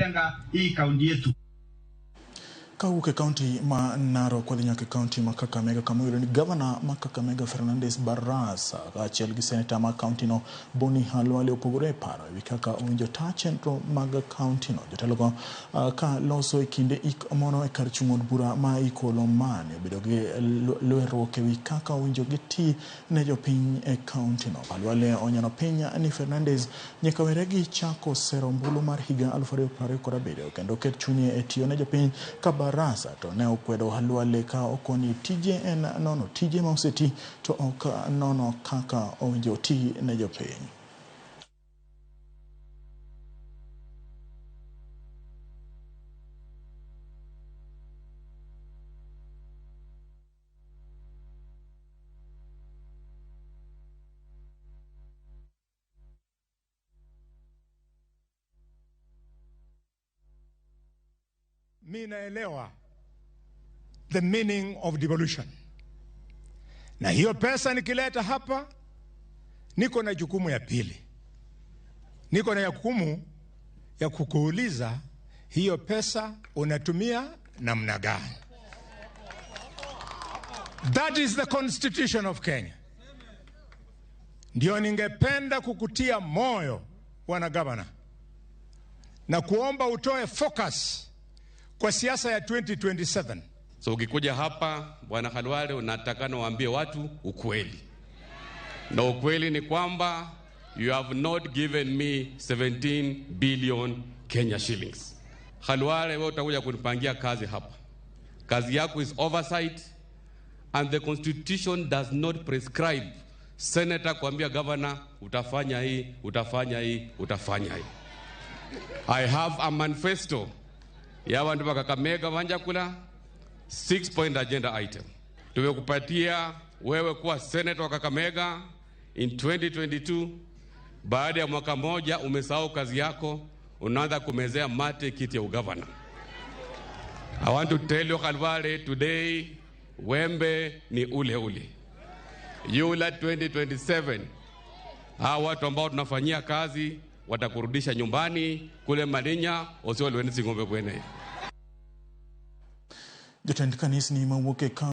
inalenga hii kaunti yetu. Kauke County ma Narok kwa nyake County ma Kakamega kamwiro ni Gavana ma Kakamega Barasa achiel gi Seneta ma County no Boni Khalwale opogore paro kaka owinjo taa chenro mag County no jotelo ka loso e kinde mono e kar chung od bura ma ikolo mane bedo gi lweruok ewi kaka owinjo giti ne jopiny e County no. Khalwale onyano piny ni Fernandez nyaka were gi chako sero mbulu mar higa 2027 kendo ket chunye e tiyo ne jopiny ka Barasa to ne okwedo Khalwale ka okoni tije en nono tije ma oseti to ok nono kaka owinjo ti ne jopiny. Mimi naelewa the meaning of devolution. Na hiyo pesa nikileta hapa niko na jukumu ya pili. Niko na jukumu ya kukuuliza hiyo pesa unatumia namna gani. That is the constitution of Kenya. Ndio ningependa kukutia moyo Bwana Gavana na kuomba utoe focus kwa siasa ya 2027. So ukikuja hapa Bwana Khalwale unatakana waambie watu ukweli. Na ukweli ni kwamba you have not given me 17 billion Kenya shillings. Khalwale wewe utakuja kunipangia kazi hapa. Kazi yako is oversight and the constitution does not prescribe senator kuambia governor utafanya hii, utafanya hii, utafanya hii. I have a manifesto ya wandu wa Kakamega Wanjakula 6-point agenda item. Tumekupatia wewe kuwa senator wa Kakamega in 2022. Baada ya mwaka moja umesahau kazi yako, unaanza kumezea mate kiti ya ugavana. I want to tell you Khalwale today, wembe ni ule ule. Yula 2027, hawa watu ambao tunafanyia kazi watakurudisha nyumbani kule Malinya osio lweni singombe kwene. Jotend kanisa ni mawuok e